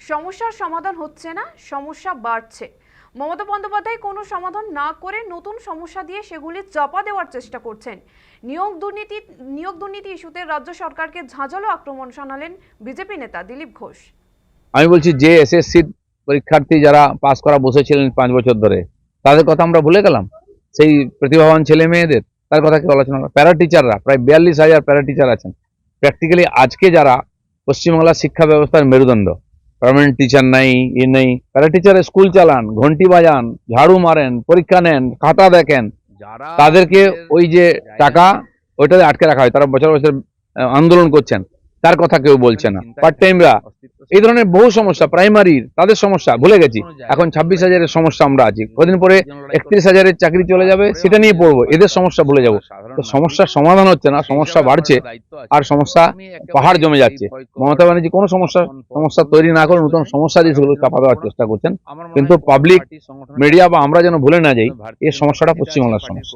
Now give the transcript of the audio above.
সমস্যার সমাধান হচ্ছে না, সমস্যা বাড়ছে। মমতা বন্দ্যোপাধ্যায় কোনো সমাধান না করে নতুন সমস্যা দিয়ে সেগুলি চাপা দেওয়ার চেষ্টা করছেন। নিয়োগ দুর্নীতি ইস্যুতে রাজ্য সরকারকে ঝাঁঝালো আক্রমণ শানালেন বিজেপি নেতা দিলীপ ঘোষ। আমি বলছি যে এসএসসি পরীক্ষার্থী যারা পাস করা বসেছিলেন 5 বছর ধরে, তাদের কথা আমরা ভুলে গেলাম? সেই প্রতিভাবান ছেলে মেয়েদের তার কথা কি আলোচনা? প্যারা টিচাররা প্রায় 42,000 প্যারা টিচার আছেন। প্র্যাকটিক্যালি আজকে যারা পশ্চিমবাংলার শিক্ষা ব্যবস্থার মেরুদণ্ড, পার্মানেন্ট টিচার নাই, নেই, প্যারা টিচারে স্কুল চালান, ঘন্টি বাজান, ঝাড়ু মারেন, পরীক্ষা নেন, খাতা দেখেন, তাদেরকে ওই যে টাকা ওইটাতে আটকে রাখা হয়। তারা বছর বছর আন্দোলন করছেন, তার কথা কেউ বলছে না। পার্ট টাইমরা, এই ধরনের বহু সমস্যা, প্রাইমারির তাদের সমস্যা ভুলে গেছি। এখন 26,000-এর সমস্যা আমরা আছি, কদিন পরে 31,000-এর চাকরি চলে যাবে, সেটা নিয়ে পড়বো, এদের সমস্যা ভুলে যাবো। তো সমস্যার সমাধান হচ্ছে না, সমস্যা বাড়ছে আর সমস্যা পাহাড় জমে যাচ্ছে। মমতা ব্যানার্জি কোনো সমস্যা তৈরি না করে নতুন সমস্যা দিয়ে সেগুলো চাপা দেওয়ার চেষ্টা করছেন, কিন্তু পাবলিক মিডিয়া বা আমরা যেন ভুলে না যাই এই সমস্যাটা পশ্চিমবাংলার সমস্যা।